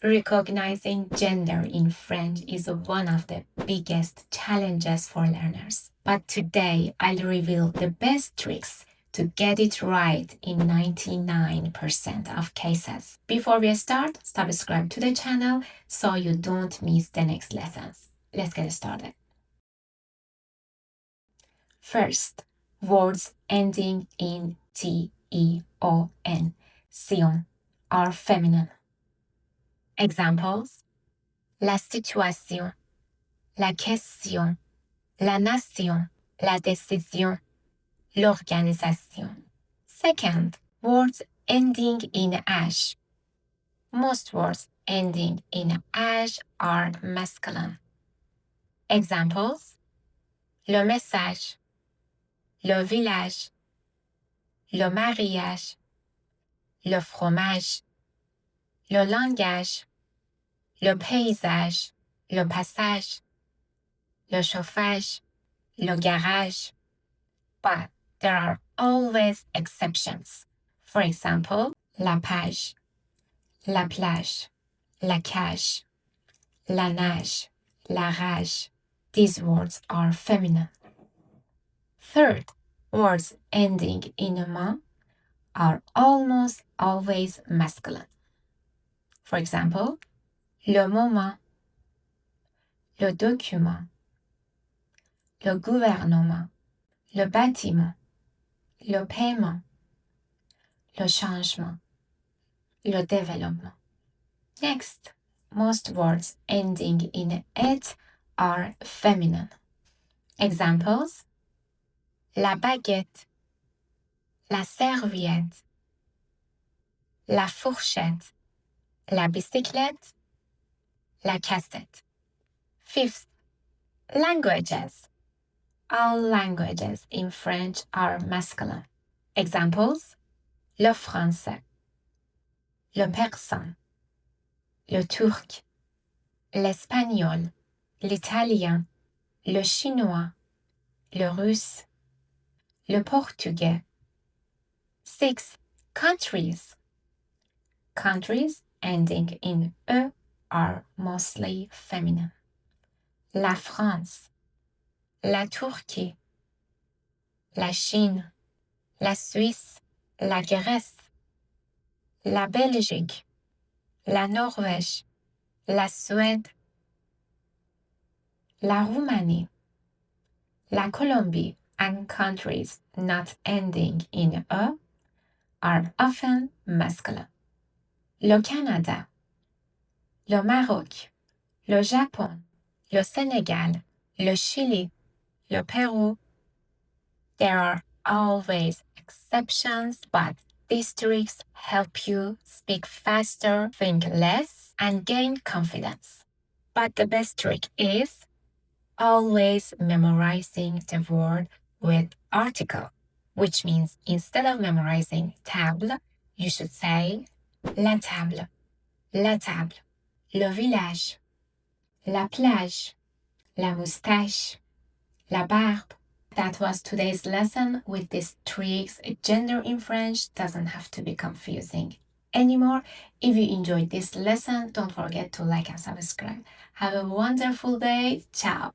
Recognizing gender in French is one of the biggest challenges for learners. But today, I'll reveal the best tricks to get it right in 99% of cases. Before we start, subscribe to the channel so you don't miss the next lessons. Let's get started. First, words ending in T-E-O-N, sion, are feminine. Examples: la situation, la question, la nation, la décision, l'organisation. Second, words ending in -age. Most words ending in -age are masculine. Examples: le message, le village, le mariage, le fromage, le langage, le paysage, le passage, le chauffage, le garage. But there are always exceptions. For example, la page, la plage, la cage, la nage, la rage. These words are feminine. Third, words ending in -man are almost always masculine. For example, le moment, le document, le gouvernement, le bâtiment, le paiement, le changement, le développement. Next, most words ending in -et are feminine. Examples: la baguette, la serviette, la fourchette, la bicyclette, la cassette. Fifth, languages. All languages in French are masculine. Examples: le français, le persan, le turc, l'espagnol, l'italien, le chinois, le russe, le portugais. Six, countries. Countries ending in -e are mostly feminine. La France, la Turquie, la Chine, la Suisse, la Grèce, la Belgique, la Norvège, la Suède, la Roumanie, la Colombie, and countries not ending in -e are often masculine. Le Canada, le Maroc, le Japon, le Sénégal, le Chili, le Peru. There are always exceptions, but these tricks help you speak faster, think less, and gain confidence. But the best trick is always memorizing the word with article, which means instead of memorizing table, you should say la table, le village, la plage, la moustache, la barbe. That was today's lesson with these tricks. Gender in French doesn't have to be confusing anymore. If you enjoyed this lesson, don't forget to like and subscribe. Have a wonderful day. Ciao.